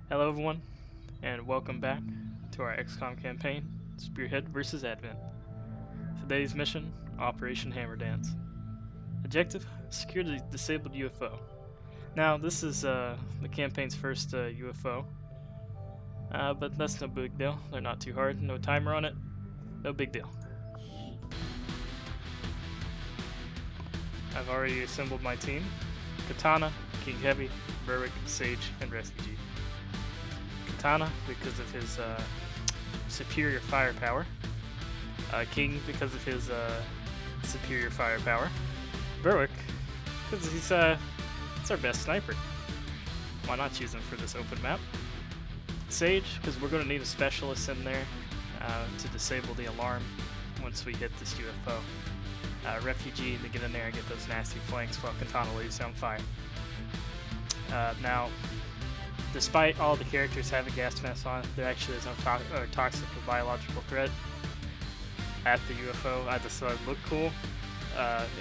Hello everyone, and welcome back to our Xcom campaign, Spearhead vs. Advent. Today's mission, Operation Hammer Dance. Objective, secure the disabled UFO. Now, this is the campaign's first UFO, but that's no big deal. They're not too hard, no timer on it, no big deal. I've already assembled my team. Katana, King Heavy, Berwick, Sage, and Refugee. Katana, because of his superior firepower. King, because of his superior firepower. Berwick, because he's our best sniper. Why not choose him for this open map? Sage, because we're going to need a specialist in there to disable the alarm once we hit this UFO. Refugee to get in there and get those nasty flanks while Katana leaves on fire. Now, despite all the characters having gas masks on, there actually is no toxic or biological threat at the UFO. I just thought it looked cool,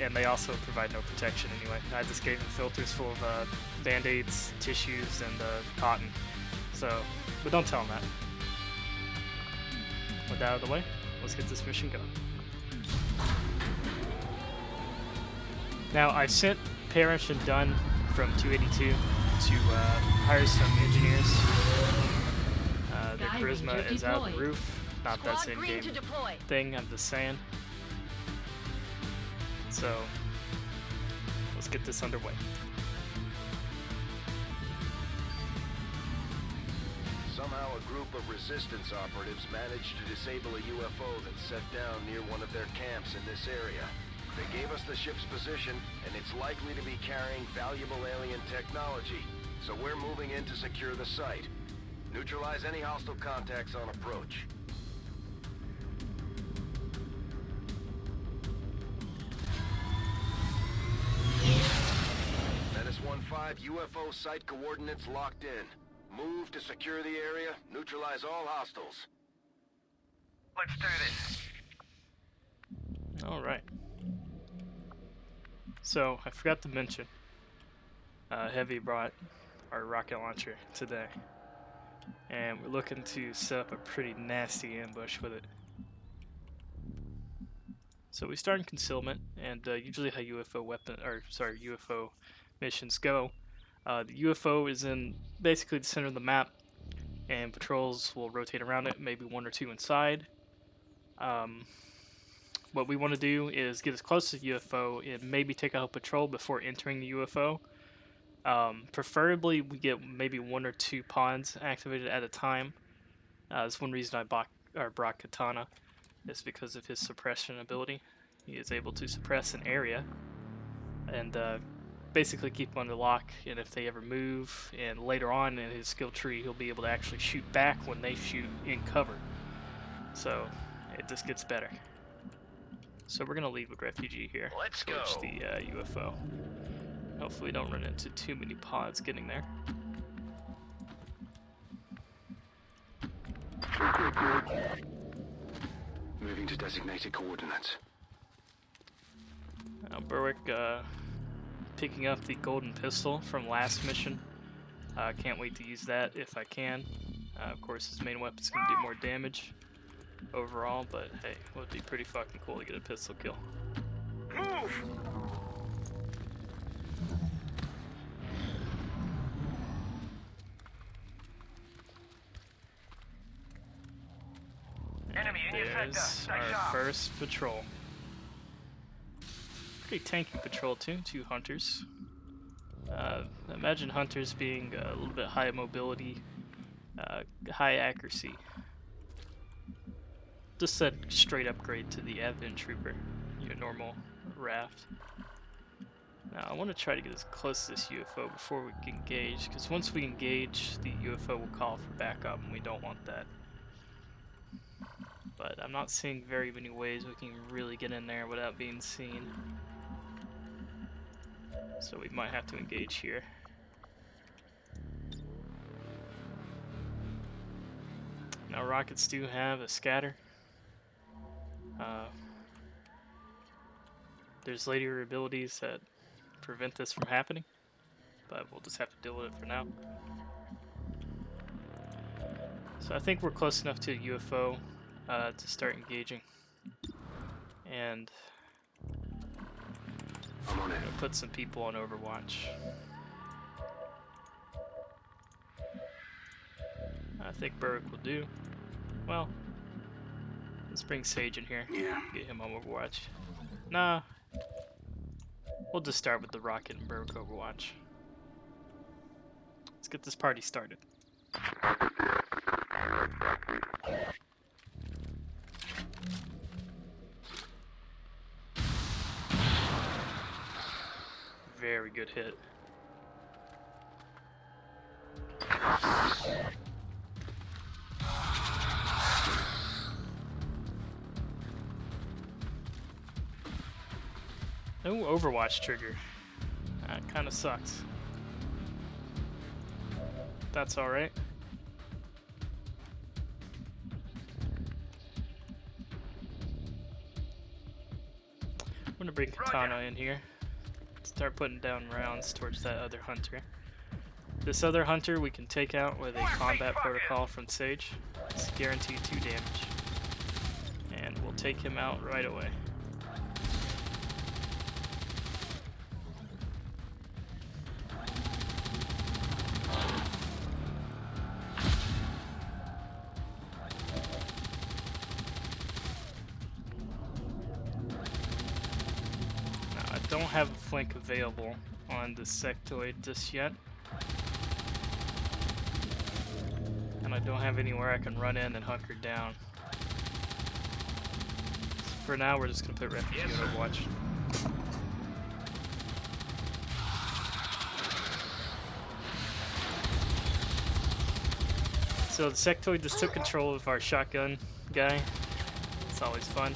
and they also provide no protection anyway. I just gave them filters full of band-aids, tissues, and cotton. So, but don't tell them that. With that out of the way, let's get this mission going. Now, I sent Parrish and Dunn from 282 to hire some engineers. Their charisma is out of the roof. Not that's in-game thing, I'm just saying. So, let's get this underway. Somehow a group of resistance operatives managed to disable a UFO that's set down near one of their camps in this area. They gave us the ship's position, and it's likely to be carrying valuable alien technology, so we're moving in to secure the site. Neutralize any hostile contacts on approach. Menace 1-5, UFO site coordinates locked in. Move to secure the area, neutralize all hostiles. Let's do this. Alright. So, I forgot to mention, Heavy brought our rocket launcher today, and we're looking to set up a pretty nasty ambush with it. So we start in concealment, and usually how UFO missions go, the UFO is in basically the center of the map, and patrols will rotate around it, maybe one or two inside. What we want to do is get as close to the UFO and maybe take out a patrol before entering the UFO. Preferably, we get maybe one or two pods activated at a time. That's one reason I brought Katana, is because of his suppression ability. He is able to suppress an area and basically keep them under lock, and if they ever move, and later on in his skill tree, he'll be able to actually shoot back when they shoot in cover. So, it just gets better. So we're gonna lead with Refugee here. Let's towards go. the UFO. Hopefully we don't run into too many pods getting there. Moving to designated coordinates. Now Berwick picking up the golden pistol from last mission. Can't wait to use that if I can. Of course his main weapon's gonna do more damage overall, but hey, it would be pretty fucking cool to get a pistol kill. Move! Enemy in your sector. There's our first patrol. Pretty tanky patrol too, 2 hunters. Imagine hunters being a little bit high mobility, high accuracy. Just a straight upgrade to the Advent Trooper, your normal raft. Now I want to try to get as close to this UFO before we can engage, because once we engage, the UFO will call for backup, and we don't want that. But I'm not seeing very many ways we can really get in there without being seen. So we might have to engage here. Now rockets do have a scatter. There's later abilities that prevent this from happening, but we'll just have to deal with it for now. So I think we're close enough to a UFO to start engaging. And I'm on it. I'm gonna put some people on Overwatch. I think Berwick will do. Well, let's bring Sage in here. Yeah. Get him on Overwatch. Nah. We'll just start with the Rocket and Berwick Overwatch. Let's get this party started. Very good hit. No Overwatch trigger. That kind of sucks. That's alright. I'm gonna bring Katana in here. Start putting down rounds towards that other hunter. This other hunter we can take out with a combat protocol from Sage. It's guaranteed 2 damage. And we'll take him out right away. Don't have a flank available on the sectoid just yet. And I don't have anywhere I can run in and hunker down. So for now, we're just going to put Refugee on Overwatch. So the sectoid just took control of our shotgun guy. It's always fun.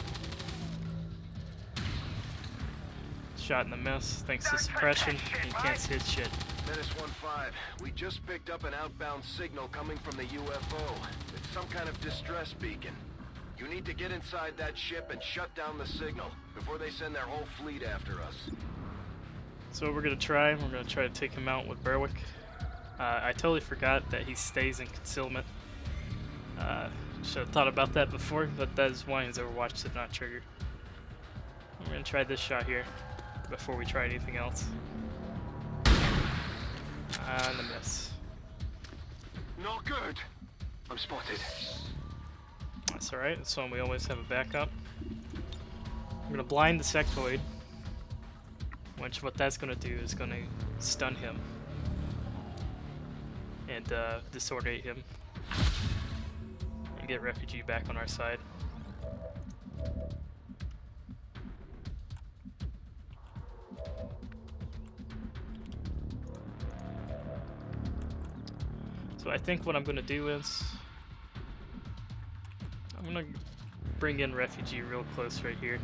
Shot in the miss, thanks to suppression. You can't see his shit. Menace 1-5, we just picked up an outbound signal coming from the UFO. It's some kind of distress beacon. You need to get inside that ship and shut down the signal before they send their whole fleet after us. So what we're gonna try to take him out with Berwick. I totally forgot that he stays in concealment. Should have thought about that before, but that is why his Overwatch did not trigger. I'm gonna try this shot here before we try anything else. And a miss. Not good. I'm spotted. That's alright, that's when we always have a backup. I'm gonna blind the sectoid, which what that's gonna do is gonna stun him and disorient him and get Refugee back on our side. So I think what I'm going to do is I'm going to bring in Refugee real close right here.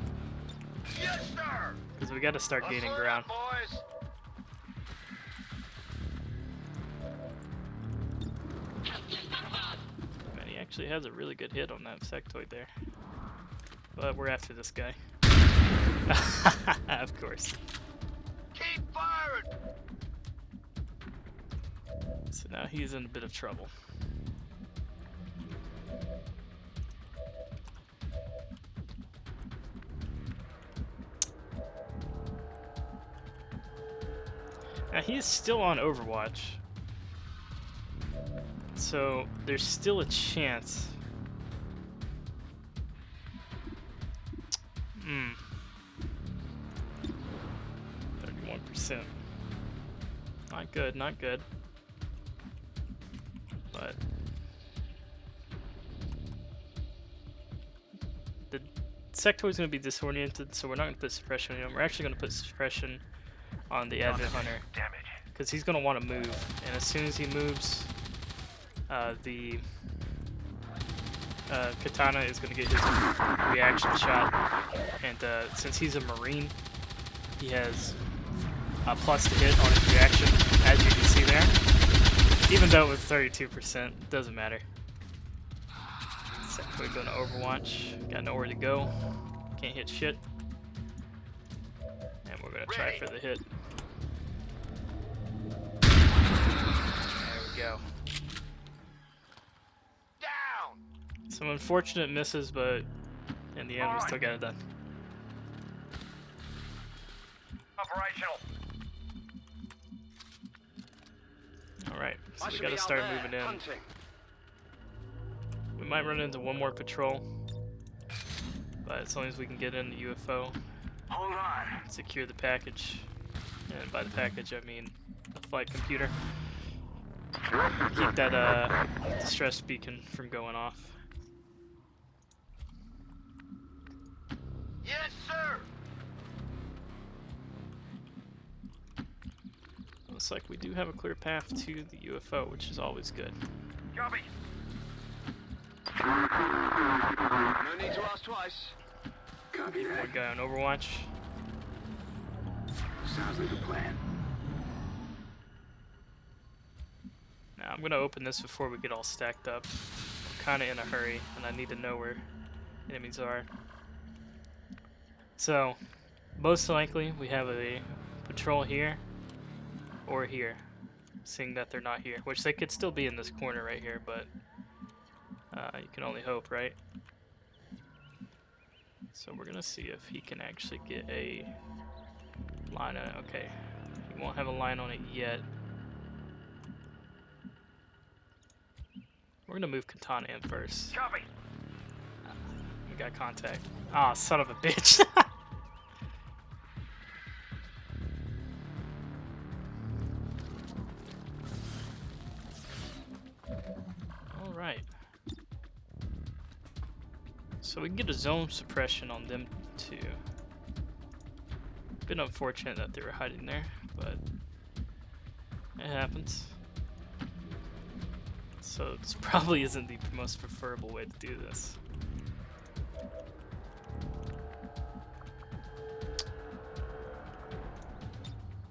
Yes, sir. Because we got to start gaining ground. Boys. Man, he actually has a really good hit on that sectoid there. But we're after this guy. Of course. Keep firing. So now he's in a bit of trouble. Now he is still on Overwatch. So there's still a chance. 31%. Not good, not good. But the sectoid is going to be disoriented, so we're not going to put suppression on him. We're actually going to put suppression on the Advent Hunter because he's going to want to move, and as soon as he moves, the Katana is going to get his reaction shot, and since he's a Marine, he has a plus to hit on his reaction, as you can see there. Even though it was 32%, doesn't matter. Sectoid going to Overwatch. Got nowhere to go. Can't hit shit. And we're going to try for the hit. There we go. Some unfortunate misses, but in the end, we still got it done. Operational. Alright, so we gotta start moving in. Hunting. We might run into one more patrol, but as long as we can get in the UFO, Hold on. secure the package, and by the package I mean the flight computer, keep that distress beacon from going off. Yes, sir. Looks like we do have a clear path to the UFO, which is always good. Copy. No need to ask twice. Copy that. One guy on Overwatch. Sounds like a plan. Now I'm gonna open this before we get all stacked up. I'm kinda in a hurry, and I need to know where enemies are. So, most likely we have a patrol here or here, seeing that they're not here, which they could still be in this corner right here, but you can only hope, right? So we're gonna see if he can actually get a line on it. Okay, he won't have a line on it yet. We're gonna move Katana in first. Copy. We got contact. Ah, son of a bitch. Alright. So we can get a zone suppression on them too. Been unfortunate that they were hiding there, but it happens. So this probably isn't the most preferable way to do this.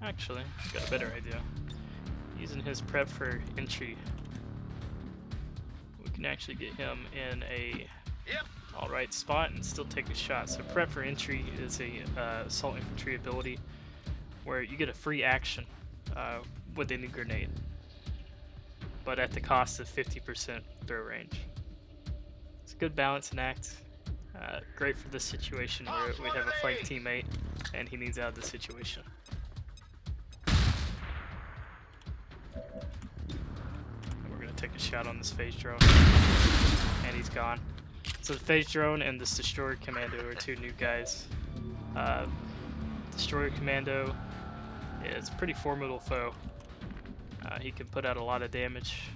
Actually, I got a better idea. Using his prep for entry, we can actually get him in a alright spot and still take a shot. So prep for entry is a assault infantry ability where you get a free action with any grenade, but at the cost of 50% throw range. It's a good balance and act. Great for this situation where we have a flank teammate and he needs out of the situation. And we're gonna take a shot on this phase drone, and he's gone. So the phase drone and this destroyer commando are two new guys. Destroyer commando is a pretty formidable foe. He can put out a lot of damage,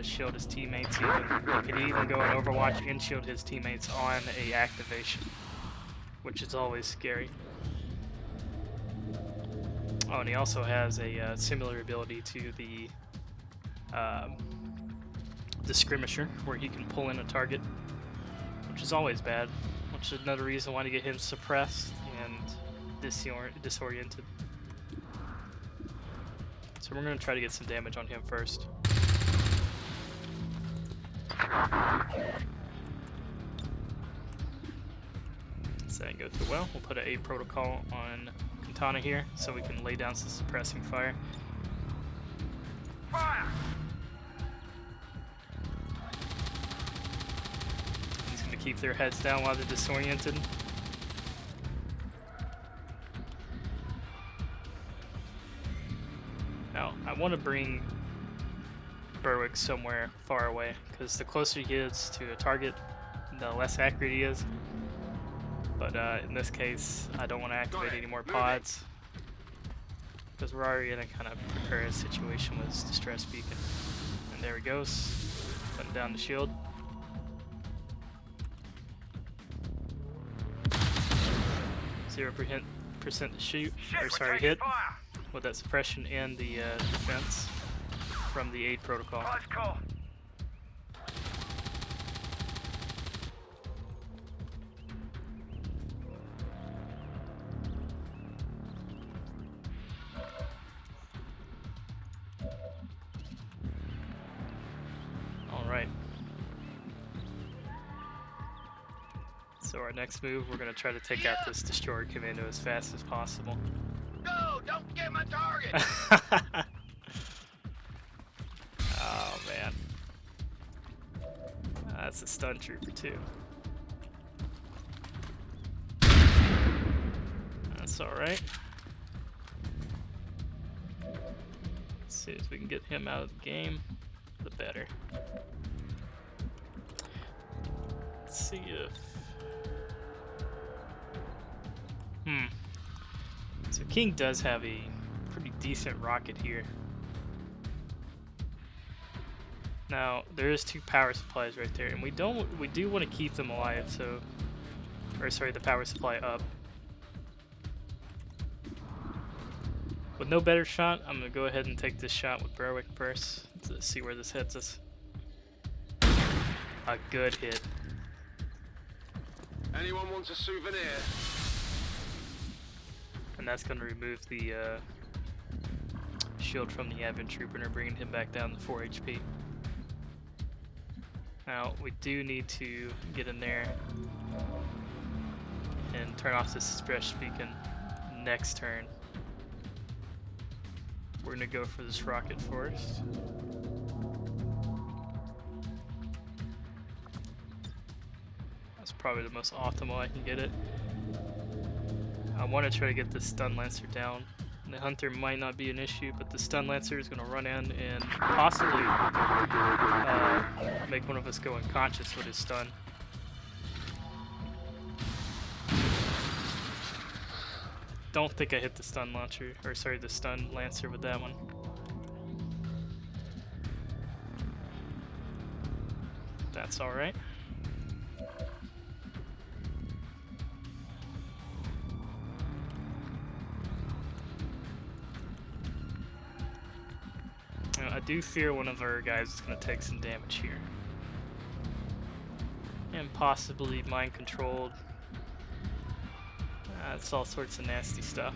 shield his teammates even. He can even go on Overwatch and shield his teammates on a activation, which is always scary. Oh, and he also has a similar ability to the skirmisher, where he can pull in a target, which is always bad, which is another reason why to get him suppressed and disoriented. So we're going to try to get some damage on him first. So that didn't go too well. We'll put an A protocol on Katana here so we can lay down some suppressing fire. Fire. He's going to keep their heads down while they're disoriented. Now, I want to bring Berwick somewhere far away, because the closer he gets to a target, the less accurate he is. But in this case, I don't want to activate any more pods, because we're already in a kind of precarious situation with this distress beacon. And there he goes, putting down the shield. % to shoot, or sorry, hit, with that suppression and the defense from the aid protocol. Close call. Alright. So our next move, we're going to try to take out this destroyer commando as fast as possible. Go! Don't get my target! Oh man. That's a stun trooper too. That's alright. As soon as we can get him out of the game, the better. Let's see if... So King does have a pretty decent rocket here. Now, there is 2 power supplies right there, and we do want to keep them alive, so... Or sorry, the power supply up. With no better shot, I'm going to go ahead and take this shot with Berwick first to see where this hits us. A good hit. Anyone wants a souvenir? And that's going to remove the shield from the Advent Trooper and bringing him back down to 4 HP. Now, we do need to get in there and turn off this suppressed beacon next turn. We're going to go for this rocket first. That's probably the most optimal I can get it. I want to try to get the Stun Lancer down. The Hunter might not be an issue, but the Stun Lancer is going to run in and possibly make one of us go unconscious with his stun. Don't think I hit the Stun Launcher, or sorry, the Stun Lancer with that one. That's alright. I do fear one of our guys is going to take some damage here. And possibly mind controlled. It's all sorts of nasty stuff.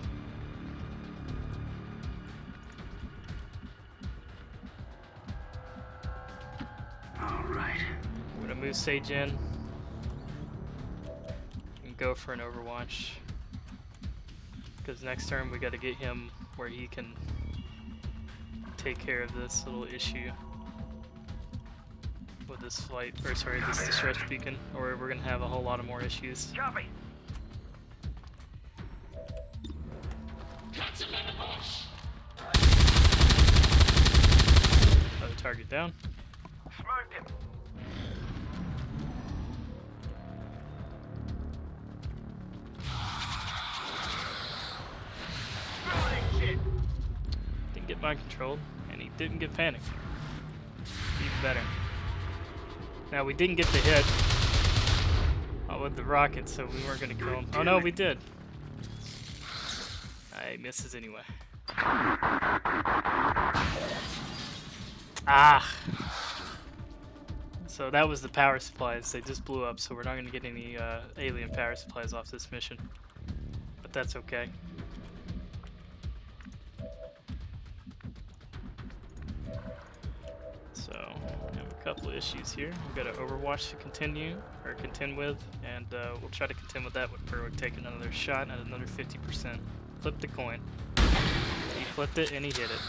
Alright. We're going to move Sage in. And go for an Overwatch. Because next turn we got to get him where he can take care of this little issue with this flight, or sorry, this distress beacon, or we're gonna have a whole lot of more issues. Copy. Another target down. Smoked him. Building shit. Didn't get mind controlled, and he didn't get panicked. Even better. Now we didn't get the hit with the rocket, so we weren't gonna kill him. Oh no, we did. He misses anyway. Ah! So that was the power supplies. They just blew up, so we're not gonna get any alien power supplies off this mission. But that's okay. So, we have a couple of issues here. We've got an Overwatch to contend with, and we'll try to contend with that with Berwick taking another shot at another 50%. Flip the coin. He flipped it and he hit it.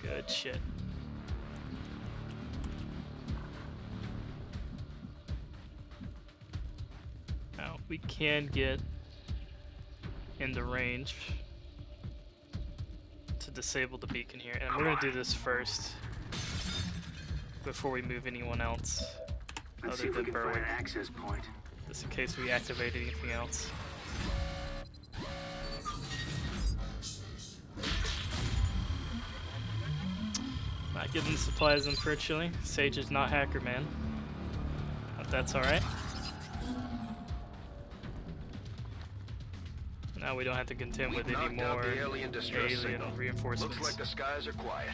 Good shit. Now, we can get in the range to disable the beacon here, and we're going to do this first before we move anyone else Let's see other if we than can find Berwick, an access point. just in case we activate anything else. Not getting the supplies, unfortunately. Sage is not Hacker Man, but that's alright. Now we don't have to contend with any Knocked out more the alien distress signal. reinforcements. Looks like the skies are quiet.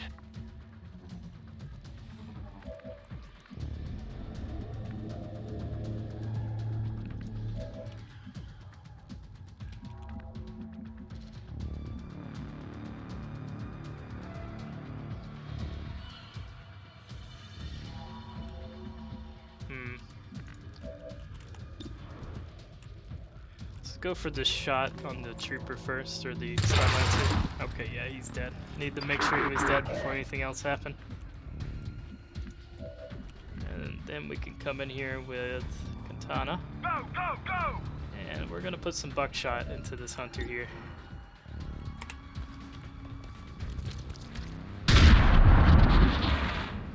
Let's go for this shot on the trooper first, or the Stun Lancer. Okay, yeah, he's dead. Need to make sure he was dead before anything else happened. And then we can come in here with katana. Go, go, go! And we're gonna put some buckshot into this hunter here.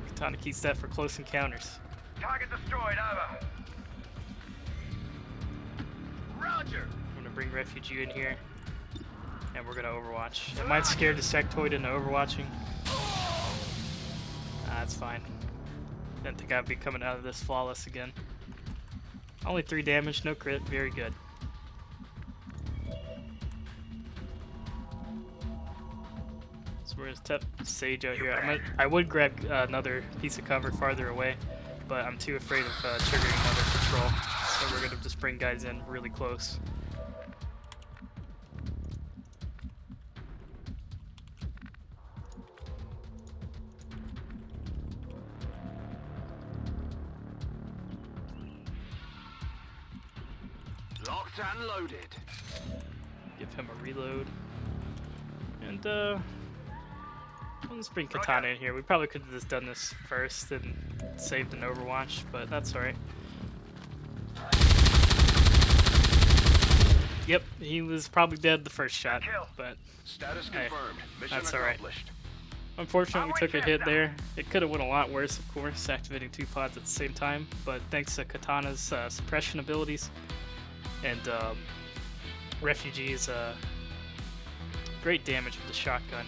Katana keeps that for close encounters. Target destroyed, over. Roger! I'm gonna bring refugee in here. And we're gonna overwatch. It might scare the sectoid into overwatching. That's fine. Didn't think I'd be coming out of this flawless again. Only 3 damage, no crit, very good. So we're gonna step Sage out here. I would grab another piece of cover farther away, but I'm too afraid of triggering another patrol. So we're gonna just bring guys in really close. Locked and loaded. Give him a reload. And let's bring Katana in here. We probably could have just done this first and saved an Overwatch, but that's alright. Yep, he was probably dead the first shot, but Status hey, confirmed. Mission that's alright. accomplished. Unfortunately, we took a hit there. It could have went a lot worse, of course, activating 2 pods at the same time, but thanks to Katana's suppression abilities and Refugee's great damage with the shotgun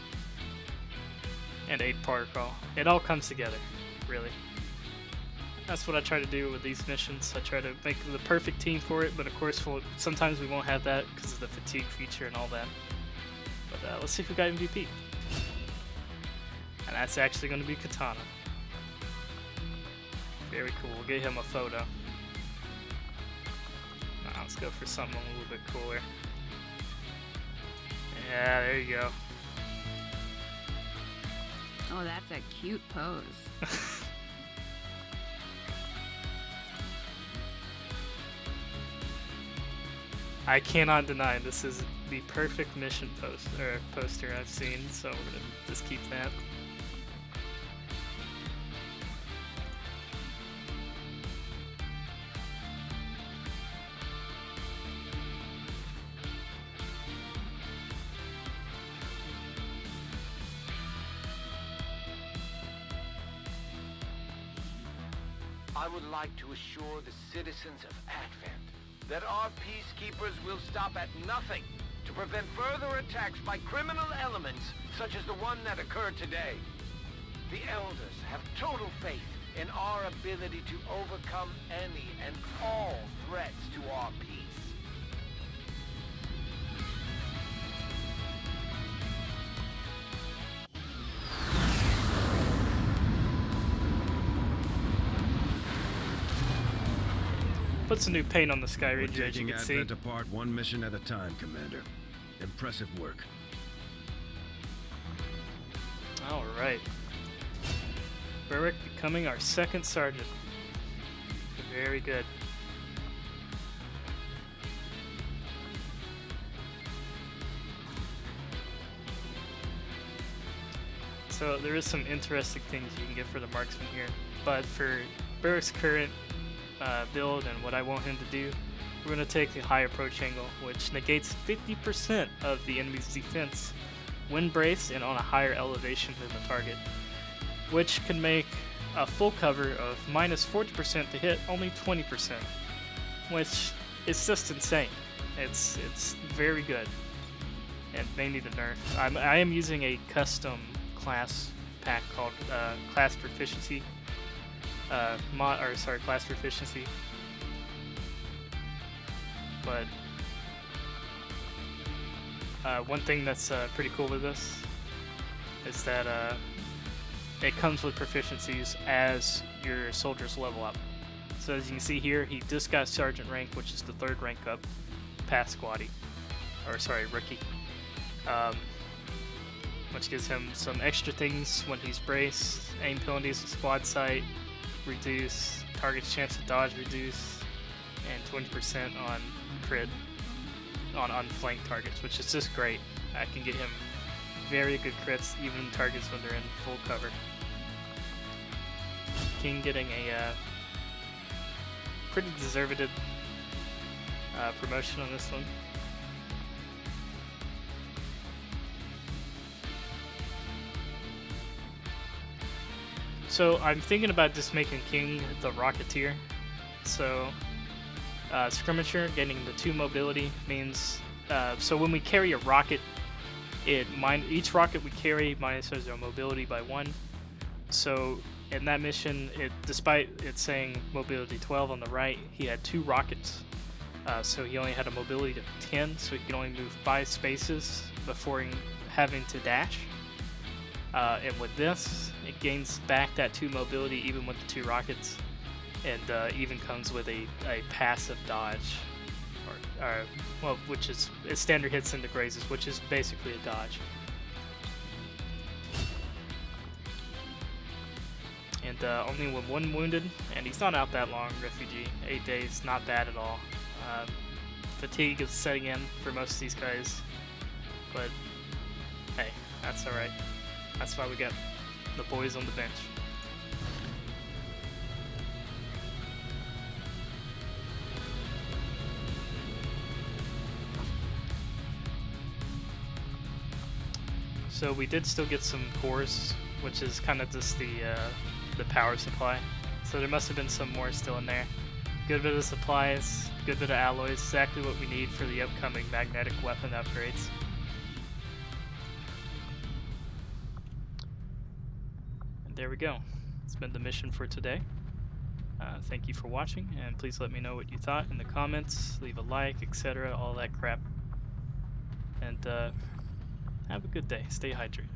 and 8 protocol. It all comes together, really. That's what I try to do with these missions. I try to make the perfect team for it, but of course sometimes we won't have that because of the fatigue feature and all that. But let's see if we got MVP. And that's actually going to be Katana. Very cool. We'll get him a photo. Now, let's go for something a little bit cooler. Yeah, there you go. Oh, that's a cute pose. I cannot deny this is the perfect mission poster I've seen, so we're gonna just keep that. I would like to assure the citizens of Advent that our peacekeepers will stop at nothing to prevent further attacks by criminal elements such as the one that occurred today. The Elders have total faith in our ability to overcome any and all threats to our peace. Put some new paint on the Sky We're Ranger, as you taking can see. Advent apart one mission at a time, Commander. Impressive work. Alright. Berwick becoming our 2nd sergeant. Very good. So there is some interesting things you can get for the marksman here, but for Berwick's current build and what I want him to do, we're going to take the high approach angle, which negates 50% of the enemy's defense when braced and on a higher elevation than the target, which can make a full cover of minus 40% to hit only 20%, which is just insane. It's very good, and they need a nerf. I am using a custom class pack called Class Proficiency. Class Proficiency. But one thing that's pretty cool with this is that it comes with proficiencies as your soldiers level up. So as you can see here, he just got sergeant rank, which is the 3rd rank up past squatty, rookie, which gives him some extra things when he's braced, aim penalties, squad sight, reduce, target's chance to dodge reduce, and 20% on crit on unflanked targets, which is just great. I can get him very good crits even targets when they're in full cover. King getting a pretty deserved promotion on this one. So I'm thinking about just making King the Rocketeer. So Skirmisher getting the 2 mobility means so when we carry a rocket, each rocket we carry minuses our mobility by 1. So in that mission, despite it saying mobility 12 on the right, he had 2 rockets. So he only had a mobility of 10, so he could only move 5 spaces before having to dash. And with this, it gains back that 2 mobility even with the 2 rockets, and even comes with a passive dodge, well, which is it standard hits into grazes, which is basically a dodge. And only with 1 wounded, and he's not out that long, refugee. 8 days, not bad at all. Fatigue is setting in for most of these guys, but hey, that's alright. That's why we got the boys on the bench. So we did still get some cores, which is kind of just the power supply. So there must have been some more still in there. Good bit of supplies, good bit of alloys, exactly what we need for the upcoming magnetic weapon upgrades. And there we go. It's been the mission for today. Thank you for watching, and please let me know what you thought in the comments. Leave a like, etc., all that crap. And have a good day. Stay hydrated.